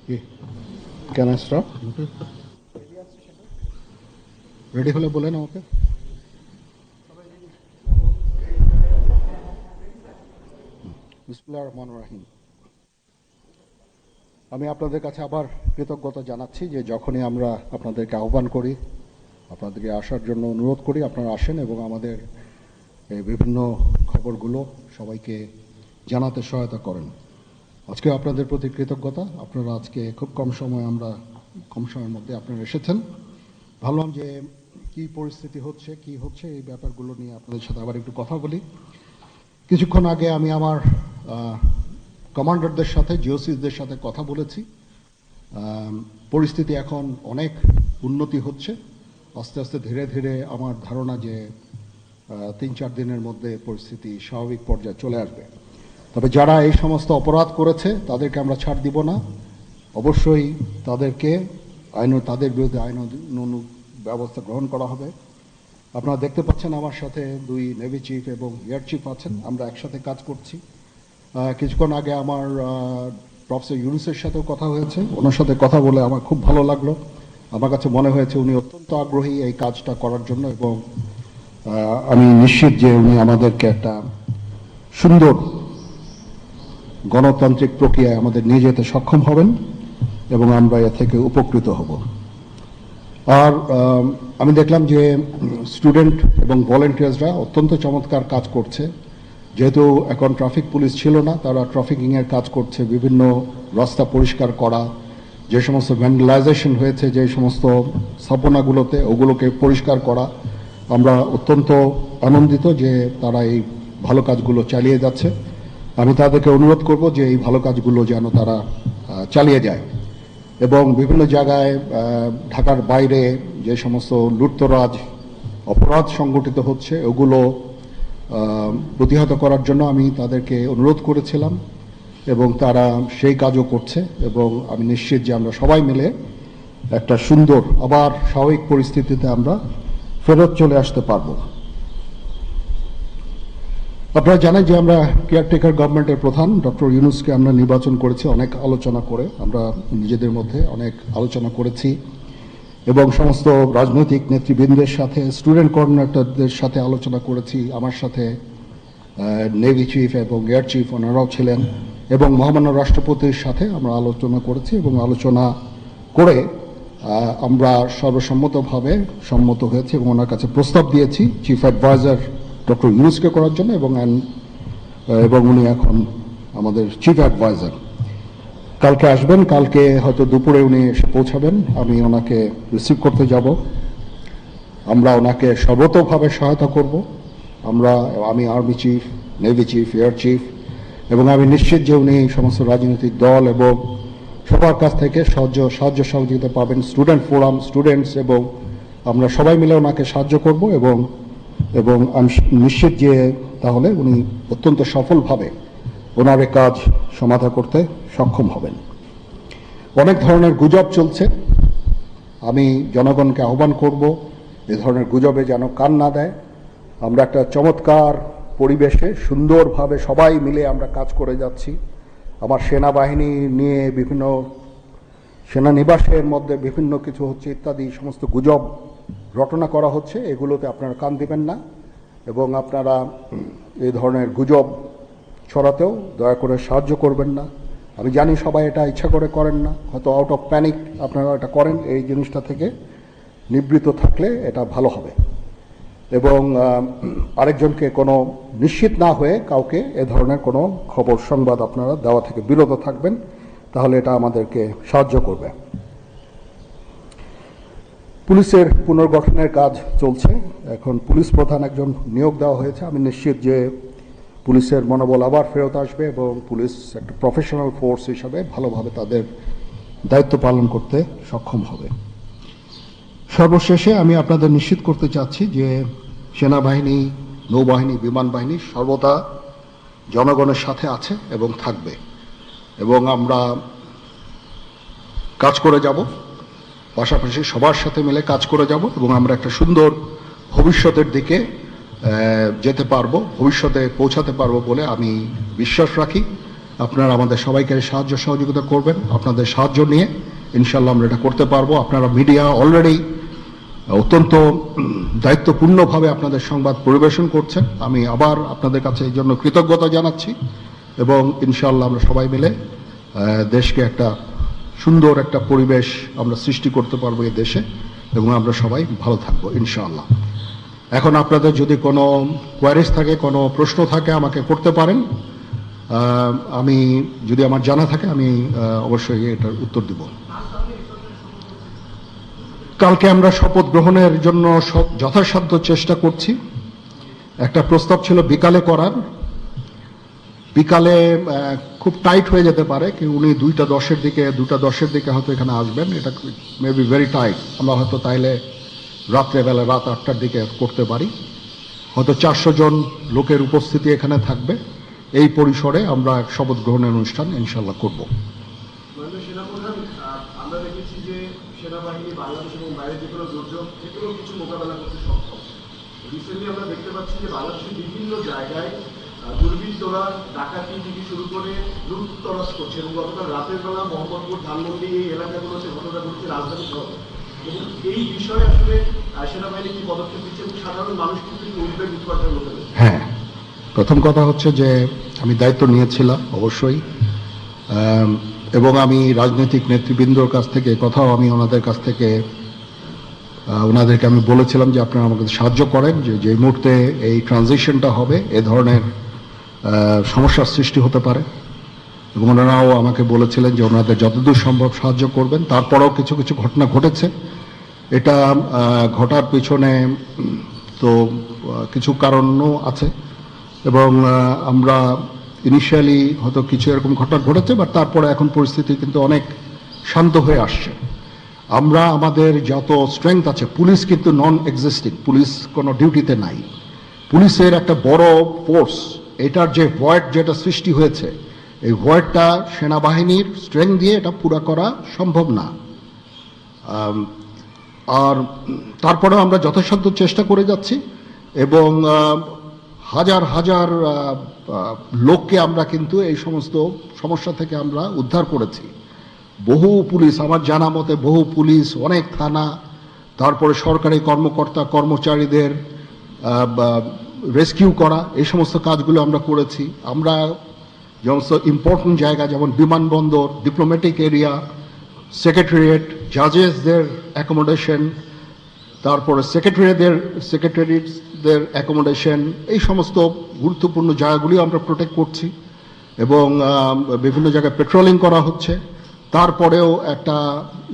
Can I start? Ready হলে বলেন আমাকে। বিসমিল্লাহির রহমানির রহিম। আমি আপনাদের কাছে আবার কৃতজ্ঞতা জানাচ্ছি যে যখনই আমরা আপনাদেরকে আহ্বান করি, আপনাদেরকে আসার জন্য অনুরোধ করি, আপনারা আসেন এবং আমাদের এই বিভিন্ন খবরগুলো সবাইকে জানাতে সহায়তা করেন। আজকে আপনাদের প্রতি কৃতজ্ঞতা। আপনারা আজকে খুব কম সময়ের মধ্যে আপনারা এসেছেন। ভাবলাম যে কি পরিস্থিতি হচ্ছে, কি হচ্ছে, এই ব্যাপারগুলো নিয়ে আপনাদের সাথে আবার একটু কথা বলি। কিছুক্ষণ আগে আমি আমার কমান্ডারদের সাথে, জিওসিসদের সাথে কথা বলেছি। পরিস্থিতি এখন অনেক উন্নতি হচ্ছে। আস্তে আস্তে ধীরে ধীরে আমার ধারণা যে 3-4 দিনের মধ্যে পরিস্থিতি স্বাভাবিক পর্যায়ে চলে আসবে। তবে যারা এই সমস্ত অপরাধ করেছে তাদেরকে আমরা ছাড় দিব না। অবশ্যই তাদের বিরুদ্ধে আইন ব্যবস্থা গ্রহণ করা হবে। আপনারা দেখতে পাচ্ছেন আমার সাথে 2 নেভি চিফ এবং এয়ার চিফ আছেন। আমরা একসাথে কাজ করছি। কিছুক্ষণ আগে আমার প্রফেসর ইউনুসের সাথেও কথা হয়েছে। ওনার সাথে কথা বলে আমার খুব ভালো লাগলো। আমার কাছে মনে হয়েছে উনি অত্যন্ত আগ্রহী এই কাজটা করার জন্য, এবং আমি নিশ্চিত যে উনি আমাদেরকে একটা সুন্দর গণতান্ত্রিক প্রক্রিয়ায় আমাদের নিয়ে যেতে সক্ষম হবেন এবং আমরা এ থেকে উপকৃত হব। আর আমি দেখলাম যে স্টুডেন্ট এবং ভলেন্টিয়ার্সরা অত্যন্ত চমৎকার কাজ করছে। যেহেতু এখন ট্রাফিক পুলিশ ছিল না, তারা ট্রাফিকিংয়ের কাজ করছে, বিভিন্ন রাস্তা পরিষ্কার করা, যে সমস্ত ভ্যান্ডালাইজেশন হয়েছে যে সমস্ত স্থাপনাগুলোতে, ওগুলোকে পরিষ্কার করা। আমরা অত্যন্ত আনন্দিত যে তারা এই ভালো কাজগুলো চালিয়ে যাচ্ছে। আমি তাদেরকে অনুরোধ করব যে এই ভালো কাজগুলো যেন তারা চালিয়ে যায় এবং বিভিন্ন জায়গায় ঢাকার বাইরে যে সমস্ত লুটতরাজ অপরাধ সংগঠিত হচ্ছে ওগুলো প্রতিহত করার জন্য আমি তাদেরকে অনুরোধ করেছিলাম এবং তারা সেই কাজও করছে। এবং আমি নিশ্চিত যে আমরা সবাই মিলে একটা সুন্দর আবার স্বাভাবিক পরিস্থিতিতে আমরা ফেরত চলে আসতে পারব। আপনারা জানেন যে আমরা কেয়ারটেকার গভর্নমেন্টের প্রধান ডক্টর ইউনূসকে আমরা নির্বাচন করেছি অনেক আলোচনা করে। আমরা নিজেদের মধ্যে অনেক আলোচনা করেছি এবং সমস্ত রাজনৈতিক নেতৃবৃন্দের সাথে, স্টুডেন্ট কোঅর্ডিনেটরদের সাথে আলোচনা করেছি। আমার সাথে নেভি চিফ এবং এয়ার চিফ ওনারাও ছিলেন এবং মহামান্য রাষ্ট্রপতির সাথে আমরা আলোচনা করেছি এবং আলোচনা করে আমরা সর্বসম্মতভাবে সম্মত হয়েছি এবং ওনার কাছে প্রস্তাব দিয়েছি চিফ অ্যাডভাইজার ডক্টর ইউনূসকে করার জন্য এবং উনি এখন আমাদের চিফ অ্যাডভাইজার। কালকে আসবেন, কালকে হয়তো দুপুরে উনি এসে পৌঁছাবেন। আমি ওনাকে রিসিভ করতে যাব। আমরা ওনাকে সর্বতোভাবে সহায়তা করব। আমি army chief, navy chief, air chief, এবং আমি নিশ্চিত যে উনি সমস্ত রাজনৈতিক দল এবং সবার কাছ থেকে সাহায্য সহযোগিতা পাবেন। স্টুডেন্ট ফোরাম, স্টুডেন্টস, এবং আমরা সবাই মিলে ওনাকে সাহায্য করব এবং আমি নিশ্চিত যে তাহলে উনি অত্যন্ত সফলভাবে ওনার এই কাজ সমাধা করতে সক্ষম হবেন। অনেক ধরনের গুজব চলছে। আমি জনগণকে আহ্বান করব এ ধরনের গুজবে যেন কান না দেয়। আমরা একটা চমৎকার পরিবেশে সুন্দরভাবে সবাই মিলে আমরা কাজ করে যাচ্ছি। আমার সেনাবাহিনী নিয়ে বিভিন্ন সেনানিবাসের মধ্যে বিভিন্ন কিছু হচ্ছে ইত্যাদি সমস্ত গুজব রটনা করা হচ্ছে। এগুলোতে আপনারা কান দিবেন না এবং আপনারা এই ধরনের গুজব ছড়াতেও দয়া করে সাহায্য করবেন না। আমি জানি সবাই এটা ইচ্ছা করে করেন না, হয়তো আউট অফ প্যানিক আপনারা এটা করেন। এই জিনিসটা থেকে নিবৃত্ত থাকলে এটা ভালো হবে এবং আরেকজনকে কোনো নিশ্চিত না হয়ে কাউকে এ ধরনের কোনো খবর সংবাদ আপনারা দেওয়া থেকে বিরত থাকবেন, তাহলে এটা আমাদেরকে সাহায্য করবে। পুলিশের পুনর্গঠনের কাজ চলছে। এখন পুলিশ প্রধান একজন নিয়োগ দেওয়া হয়েছে। আমি নিশ্চিত যে পুলিশের মনোবল আবার ফেরত আসবে এবং পুলিশ একটা প্রফেশনাল ফোর্স হিসাবে ভালোভাবে তাদের দায়িত্ব পালন করতে সক্ষম হবে। সর্বশেষে আমি আপনাদের নিশ্চিত করতে চাচ্ছি যে সেনাবাহিনী, নৌবাহিনী, বিমান বাহিনী সর্বদা জনগণের সাথে আছে এবং থাকবে এবং আমরা কাজ করে যাব, পাশাপাশি সবার সাথে মিলে কাজ করে যাব এবং আমরা একটা সুন্দর ভবিষ্যতের দিকে যেতে পারবো, ভবিষ্যতে পৌঁছাতে পারবো বলে আমি বিশ্বাস রাখি আপনারা আমাদের সবাইকে সাহায্য সহযোগিতা করবেন। আপনাদের সাহায্য নিয়ে ইনশাল্লাহ আমরা এটা করতে পারবো। আপনারা মিডিয়া অলরেডি অত্যন্ত দায়িত্বপূর্ণভাবে আপনাদের সংবাদ পরিবেশন করছেন। আমি আবার আপনাদের কাছে এই জন্য কৃতজ্ঞতা জানাচ্ছি এবং ইনশাল্লাহ আমরা সবাই মিলে দেশকে একটা সুন্দর একটা পরিবেশ আমরা সৃষ্টি করতে পারবো এই দেশে এবং আমরা সবাই ভালো থাকবো ইনশাআল্লাহ। এখন আপনাদের যদি কোনো কোয়ারিজ থাকে, কোনো প্রশ্ন থাকে আমাকে করতে পারেন। আমি যদি আমার জানা থাকে আমি অবশ্যই এটার উত্তর দিব। কালকে আমরা শপথ গ্রহণের জন্য যথাসাধ্য চেষ্টা করছি। একটা প্রস্তাব ছিল বিকালে করার, বিকালে খুব টাইট হয়ে যেতে পারে কি উনি 2:10 দিকে হয়তো এখানে আসবেন, এটা মে বি ভেরি টাইট। আমরা হয়তো তাইলে রাত্রেবেলা রাত 8টার দিকে করতে পারি। হয়তো 400 জন লোকের উপস্থিতি এখানে থাকবে। এই পরিসরে আমরা এক শপথ গ্রহণের অনুষ্ঠান ইনশাল্লাহ করব। আমরা দেখেছি যে সেনাবাহিনী বাংলাদেশ এবং বাইরে যে কোনো দুর্যোগ থেকেও কিছু মোকাবেলা করতে সক্ষম। রিসেন্টলি আমরা দেখতে পাচ্ছি যে বাংলাদেশের বিভিন্ন জায়গায় দুর্বৃত্তরা ডাকাতি থেকে শুরু করে লুটতরাজ করছে এবং গতকাল রাতের বেলা মোহাম্মদপুর, ধানমন্ডি এই এলাকাগুলোতে ঘটনা ঘটছে রাজধানী শহরে। এবং এই বিষয়ে আসলে সেনাবাহিনী কি পদক্ষেপ দিচ্ছে এবং সাধারণ মানুষ কিন্তু উদ্বেগ উৎপাদন হতে পারে? হ্যাঁ, প্রথম কথা হচ্ছে যে আমি দায়িত্ব নিয়েছিলাম অবশ্যই, এবং আমি রাজনৈতিক নেতৃবৃন্দর কাছ থেকে কথাও আমি ওনাদের কাছ থেকে ওনাদেরকে আমি বলেছিলাম যে আপনারা আমাকে সাহায্য করেন, যে মুহূর্তে এই ট্রানজিশনটা হবে এ ধরনের সমস্যার সৃষ্টি হতে পারে, এবং ওনারাও আমাকে বলেছিলেন যে ওনাদের যতদূর সম্ভব সাহায্য করবেন। তারপরেও কিছু কিছু ঘটনা ঘটেছে। এটা ঘটার পিছনে তো কিছু কারণও আছে এবং আমরা ইনিশিয়ালি হয়তো কিছু এরকম ঘটনা ঘটেছে, বাট তারপরে এখন পরিস্থিতি কিন্তু অনেক শান্ত হয়ে আসছে। আমরা আমাদের যত স্ট্রেংথ আছে, পুলিশ কিন্তু নন এক্সিস্টিং, পুলিশ কোনো ডিউটিতে নাই। পুলিশের একটা বড় ফোর্স, এটার যে ভয়েড যেটা সৃষ্টি হয়েছে, এই ভয়েডটা সেনাবাহিনীর স্ট্রেংথ দিয়ে এটা পুরা করা সম্ভব না। আর তারপরেও আমরা যথাসাধ্য চেষ্টা করে যাচ্ছি এবং হাজার হাজার লোককে আমরা কিন্তু এই সমস্ত সমস্যা থেকে আমরা উদ্ধার করেছি। বহু পুলিশ, আমার জানা মতে বহু পুলিশ, অনেক থানা, তারপরে সরকারি কর্মকর্তা কর্মচারীদের রেস্কিউ করা, এই সমস্ত কাজগুলো আমরা করেছি। আমরা সমস্ত ইম্পর্টেন্ট জায়গা যেমন বিমানবন্দর, ডিপ্লোম্যাটিক এরিয়া, সেক্রেটারিয়েট, জাজেসদের অ্যাকোমোডেশন, তারপরে সেক্রেটারিদের অ্যাকোমোডেশন, এই সমস্ত গুরুত্বপূর্ণ জায়গাগুলি আমরা প্রোটেক্ট করছি এবং বিভিন্ন জায়গায় পেট্রোলিং করা হচ্ছে। তারপরেও একটা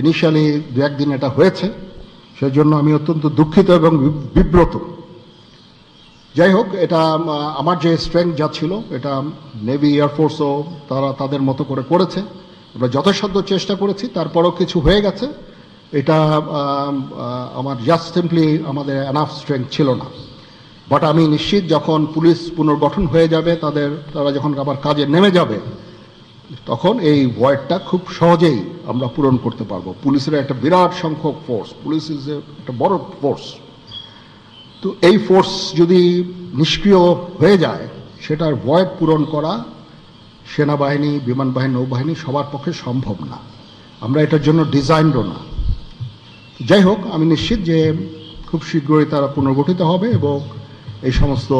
ইনিশিয়ালি 2-1 দিন এটা হয়েছে, সেজন্য আমি অত্যন্ত দুঃখিত এবং বিব্রত। যাই হোক, এটা আমার যে স্ট্রেংথ যা ছিল এটা নেভি, এয়ারফোর্সও তারা তাদের মতো করে করেছে। আমরা যথাসাধ্য চেষ্টা করেছি, তারপরেও কিছু হয়ে গেছে। এটা আমার জাস্ট সিম্পলি আমাদের এনাফ স্ট্রেংথ ছিল না। বাট আমি নিশ্চিত যখন পুলিশ পুনর্গঠন হয়ে যাবে, তারা যখন আবার কাজে নেমে যাবে, তখন এই ভয়েডটা খুব সহজেই আমরা পূরণ করতে পারবো। পুলিশের একটা বিরাট সংখ্যক ফোর্স, পুলিশ ইজ একটা বড় ফোর্স। তো এই ফোর্স যদি নিষ্ক্রিয় হয়ে যায়, সেটার ভয়েড পূরণ করা সেনাবাহিনী, বিমান বাহিনী, নৌবাহিনী সবার পক্ষে সম্ভব না। আমরা এটার জন্য ডিজাইনডও না। যাই হোক, আমি নিশ্চিত যে খুব শীঘ্রই তারা পুনর্গঠিত হবে এবং এই সমস্ত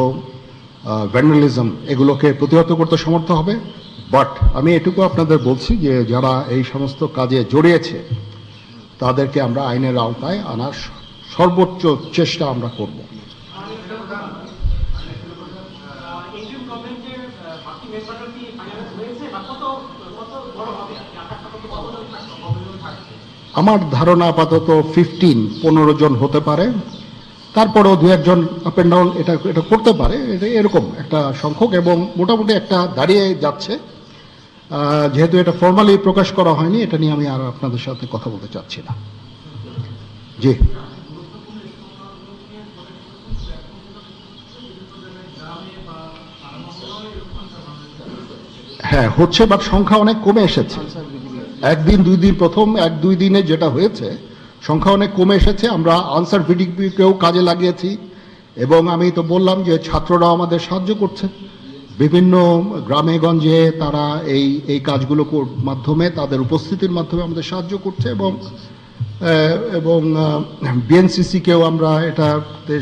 ভ্যান্ডালিজম এগুলোকে প্রতিহত করতে সমর্থ হবে। বাট আমি এটুকু আপনাদের বলছি যে যারা এই সমস্ত কাজে জড়িয়েছে তাদেরকে আমরা আইনের আওতায় আনার সর্বোচ্চ চেষ্টা আমরা করব। আমার ধারণা আপাতত 15 জন হতে পারে, তারপরেও 2-1 জন আপ অ্যান্ড ডাউন এটা করতে পারে, এটা এরকম একটা সংখ্যক এবং মোটামুটি একটা দাঁড়িয়ে যাচ্ছে। যেহেতু এটা ফর্মালি প্রকাশ করা হয়নি, এটা নিয়ে আমি আর আপনাদের সাথে কথা বলতে চাচ্ছি না। জি হ্যাঁ হচ্ছে, বাট সংখ্যা অনেক কমে এসেছে। 1-2 দিন প্রথম 1-2 দিনে যেটা হয়েছে, সংখ্যা অনেক কমে এসেছে। আমরা আনসার ভিডিপিকেও কাজে লাগিয়েছি এবং আমি তো বললাম যে ছাত্ররাও আমাদের সাহায্য করছে। বিভিন্ন গ্রামে গঞ্জে তারা এই কাজগুলো মাধ্যমে তাদের উপস্থিতির মাধ্যমে আমাদের সাহায্য করছে এবং বিএনসিসিকেও আমরা এটাতে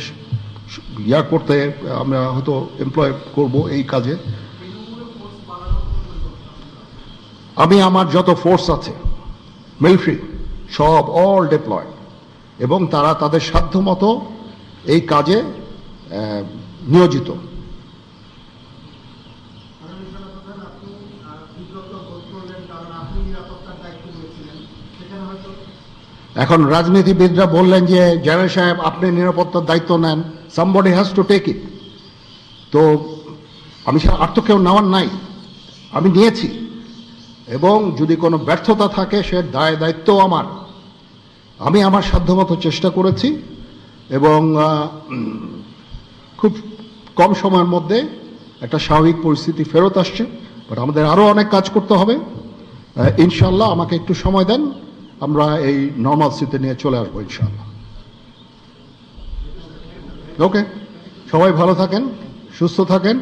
করতে আমরা হয়তো এমপ্লয় করব এই কাজে। আমি আমার যত ফোর্স আছে মিলিটারি সব অল ডিপ্লয়, এবং তারা তাদের সাধ্য মতো এই কাজে নিয়োজিত। এখন রাজনীতিবিদরা বললেন যে জেনারেল সাহেব আপনি নিরাপত্তার দায়িত্ব নেন, somebody has to take it. তো আমি আর তো কেউ নেওয়ার নাই, আমি নিয়েছি, এবং যদি কোনো ব্যর্থতা থাকে সে দায়িত্ব আমার। আমি আমার সাধ্যমতো চেষ্টা করেছি এবং খুব কম সময়ের মধ্যে একটা স্বাভাবিক পরিস্থিতি ফেরত আসছে। বাট আমাদের আরও অনেক কাজ করতে হবে। ইনশাল্লাহ আমাকে একটু সময় দেন, আমরা এই নর্মালসিতে নিয়ে চলে আসবো ইনশাল্লাহ। ওকে, সবাই ভালো থাকেন, সুস্থ থাকেন,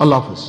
আল্লাহ হাফেজ।